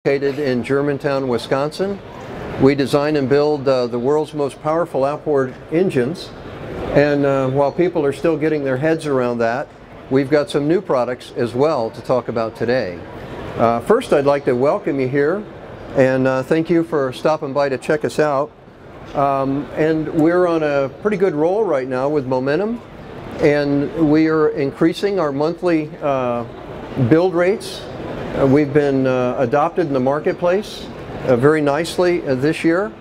Located in Germantown, Wisconsin. We design and build the world's most powerful outboard engines, and while people are still getting their heads around that, we've got some new products as well to talk about today. First, I'd like to welcome you here and thank you for stopping by to check us out. And we're on a pretty good roll right now with momentum, and we are increasing our monthly build rates. We've been adopted in the marketplace very nicely this year,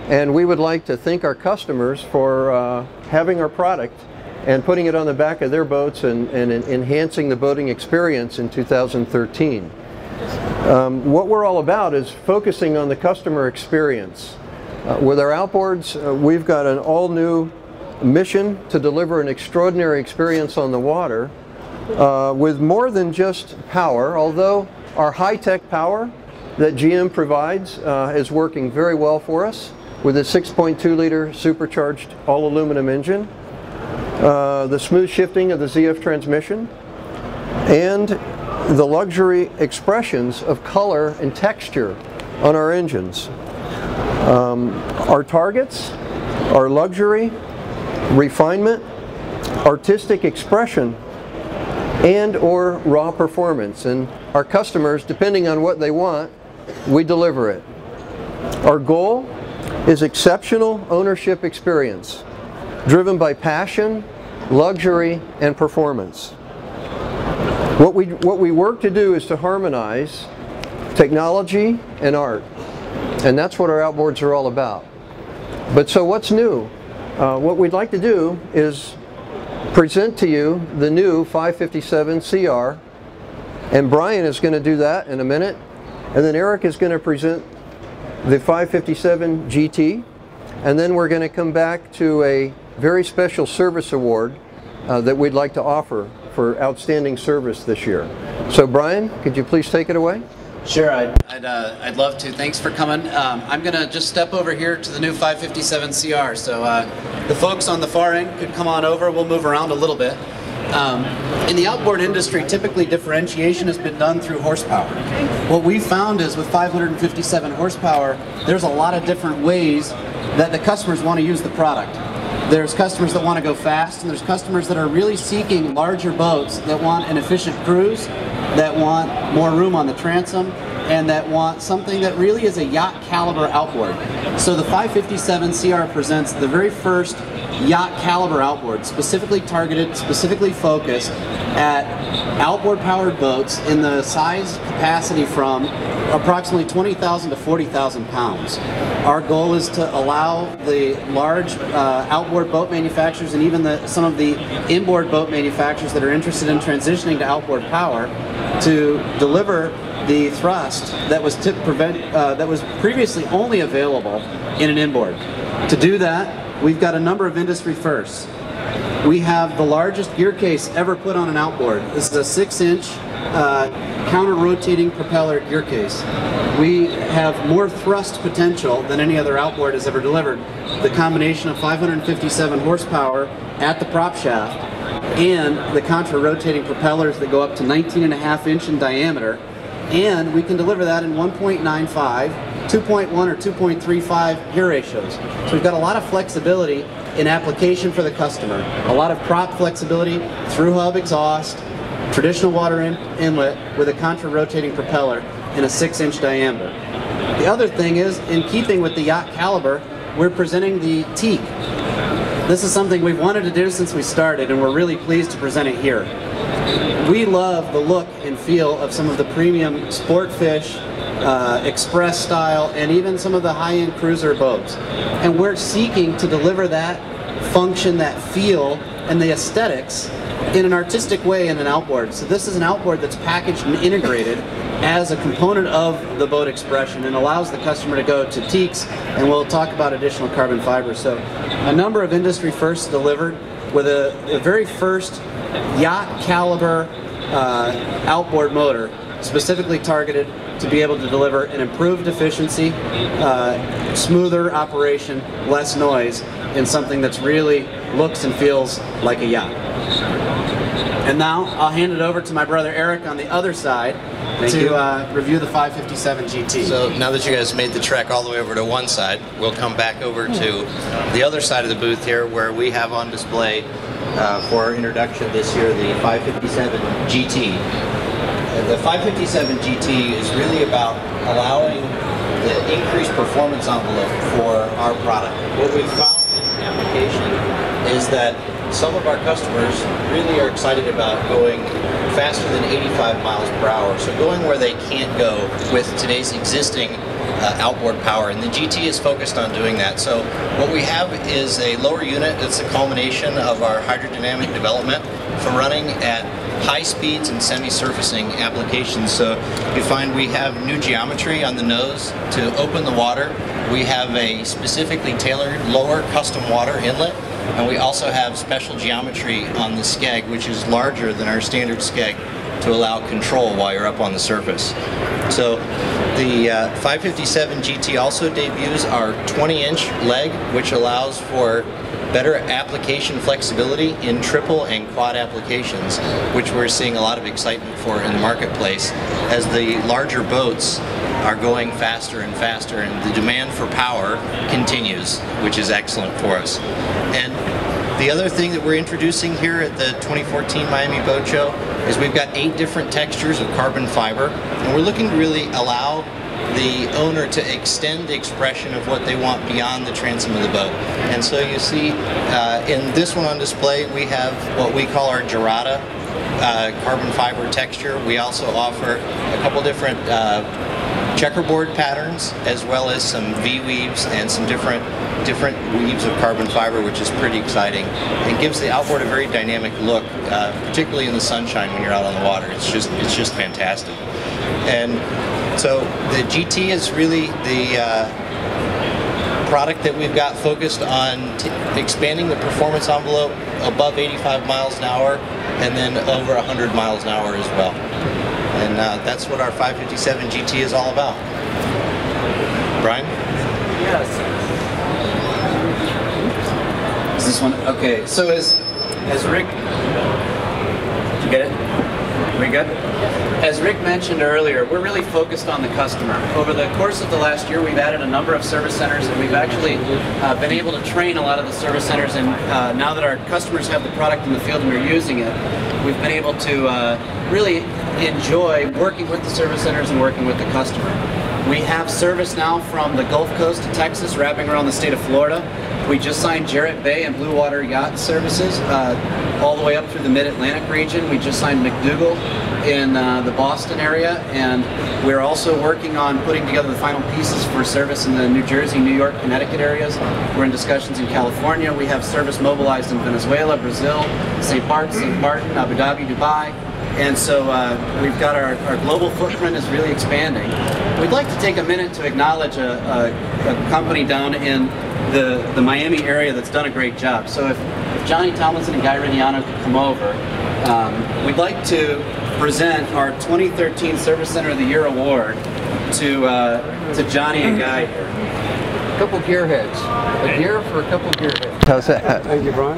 and we would like to thank our customers for having our product and putting it on the back of their boats and enhancing the boating experience in 2013. What we're all about is focusing on the customer experience. With our outboards, we've got an all-new mission to deliver an extraordinary experience on the water with more than just power, although our high-tech power that GM provides is working very well for us with a 6.2-liter supercharged all-aluminum engine, the smooth shifting of the ZF transmission, and the luxury expressions of color and texture on our engines. Our targets are luxury, refinement, artistic expression, and or raw performance, and our customers, depending on what they want, we deliver it. Our goal is exceptional ownership experience driven by passion, luxury, and performance. What we work to do is to harmonize technology and art, and that's what our outboards are all about. But so what's new? What we'd like to do is present to you the new 557 CR, and Brian is going to do that in a minute, and then Eric is going to present the 557 GT, and then we're going to come back to a very special service award that we'd like to offer for outstanding service this year. So Brian, could you please take it away? Sure, I'd love to. Thanks for coming. I'm going to just step over here to the new 557 CR. So the folks on the far end could come on over. We'll move around a little bit. In the outboard industry, typically differentiation has been done through horsepower. What we found is with 557 horsepower, there's a lot of different ways that the customers want to use the product. There's customers that want to go fast, and there's customers that are really seeking larger boats that want an efficient cruise, that want more room on the transom, and that want something that really is a yacht caliber outboard. So the 557 CR presents the very first yacht caliber outboard, specifically targeted, specifically focused at outboard powered boats in the size capacity from approximately 20,000 to 40,000 pounds. Our goal is to allow the large outboard boat manufacturers and even some of the inboard boat manufacturers that are interested in transitioning to outboard power to deliver the thrust that was previously only available in an inboard. To do that, we've got a number of industry firsts. We have the largest gear case ever put on an outboard. This is a 6-inch counter-rotating propeller gear case. We have more thrust potential than any other outboard has ever delivered. The combination of 557 horsepower at the prop shaft and the contra-rotating propellers that go up to 19.5 inch in diameter, and we can deliver that in 1.95, 2.1 or 2.35 gear ratios. So we've got a lot of flexibility in application for the customer, a lot of prop flexibility, through hub exhaust, traditional water inlet with a contra-rotating propeller in a 6-inch diameter. The other thing is, in keeping with the yacht caliber, we're presenting the teak. This is something we've wanted to do since we started, and we're really pleased to present it here. We love the look and feel of some of the premium Sportfish, Express style, and even some of the high-end cruiser boats. And we're seeking to deliver that function, that feel, and the aesthetics in an artistic way in an outboard. So this is an outboard that's packaged and integrated as a component of the boat expression and allows the customer to go to teaks, and we'll talk about additional carbon fiber. So a number of industry firsts delivered with a very first yacht caliber outboard motor specifically targeted to be able to deliver an improved efficiency, smoother operation, less noise in something that's really looks and feels like a yacht. And now I'll hand it over to my brother Eric on the other side to review the 557 GT. So now that you guys made the trek all the way over to one side, we'll come back over to the other side of the booth here, where we have on display for our introduction this year the 557 GT. The 557 GT is really about allowing the increased performance envelope for our product. What we've found in the application is that some of our customers really are excited about going faster than 85 miles per hour, so going where they can't go with today's existing outboard power, and the GT is focused on doing that. So what we have is a lower unit that's a culmination of our hydrodynamic development for running at high speeds and semi-surfacing applications. So you find we have new geometry on the nose to open the water. We have a specifically tailored lower custom water inlet, and we also have special geometry on the skeg, which is larger than our standard skeg, to allow control while you're up on the surface. So the 557 GT also debuts our 20-inch leg, which allows for better application flexibility in triple and quad applications, which we're seeing a lot of excitement for in the marketplace as the larger boats are going faster and faster, and the demand for power continues, which is excellent for us. And the other thing that we're introducing here at the 2014 Miami Boat Show is we've got 8 different textures of carbon fiber, and we're looking to really allow the owner to extend the expression of what they want beyond the transom of the boat. And so you see in this one on display, we have what we call our Gerada carbon fiber texture. We also offer a couple different checkerboard patterns, as well as some V-weaves and some different weaves of carbon fiber, which is pretty exciting and gives the outboard a very dynamic look, particularly in the sunshine when you're out on the water. It's just fantastic. And so the GT is really the product that we've got focused on expanding the performance envelope above 85 miles an hour and then over 100 miles an hour as well. And that's what our 557 GT is all about. Brian? Yes. Is this one? Okay, so as Rick, did you get it? We good? As Rick mentioned earlier, we're really focused on the customer. Over the course of the last year, we've added a number of service centers, and we've actually been able to train a lot of the service centers, and now that our customers have the product in the field and we're using it, we've been able to really enjoy working with the service centers and working with the customer. We have service now from the Gulf Coast to Texas, wrapping around the state of Florida. We just signed Jarrett Bay and Blue Water Yacht Services all the way up through the Mid-Atlantic region. We just signed McDougall in the Boston area, and we're also working on putting together the final pieces for service in the New Jersey, New York, Connecticut areas. We're in discussions in California. We have service mobilized in Venezuela, Brazil, St. Martin, Abu Dhabi, Dubai. And so we've got our global footprint is really expanding. We'd like to take a minute to acknowledge a company down in the Miami area that's done a great job. So if Johnny Tomlinson and Guy Rignano could come over, we'd like to present our 2013 Service Center of the Year award to Johnny and Guy here. A couple gearheads. A gear for a couple gearheads. How's that? Thank you, Brian.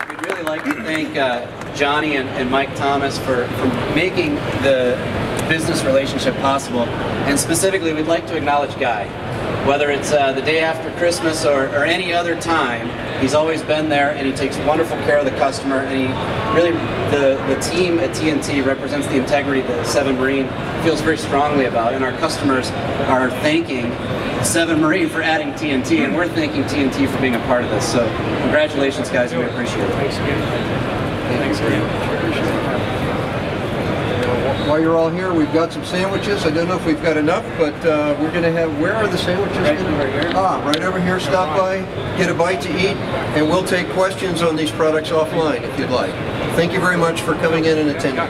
We'd really like to thank Johnny and Mike Thomas for making the business relationship possible, and specifically we'd like to acknowledge Guy. Whether it's the day after Christmas or any other time, he's always been there, and he takes wonderful care of the customer, and he really, the team at TNT represents the integrity that Seven Marine feels very strongly about, and our customers are thanking Seven Marine for adding TNT, and we're thanking TNT for being a part of this. So congratulations, guys, and we appreciate it. Thanks again. Thanks again. While you're all here, we've got some sandwiches. I don't know if we've got enough, but we're going to have, where are the sandwiches? Right over here. Right over here. Stop by, get a bite to eat, and we'll take questions on these products offline if you'd like. Thank you very much for coming in and attending.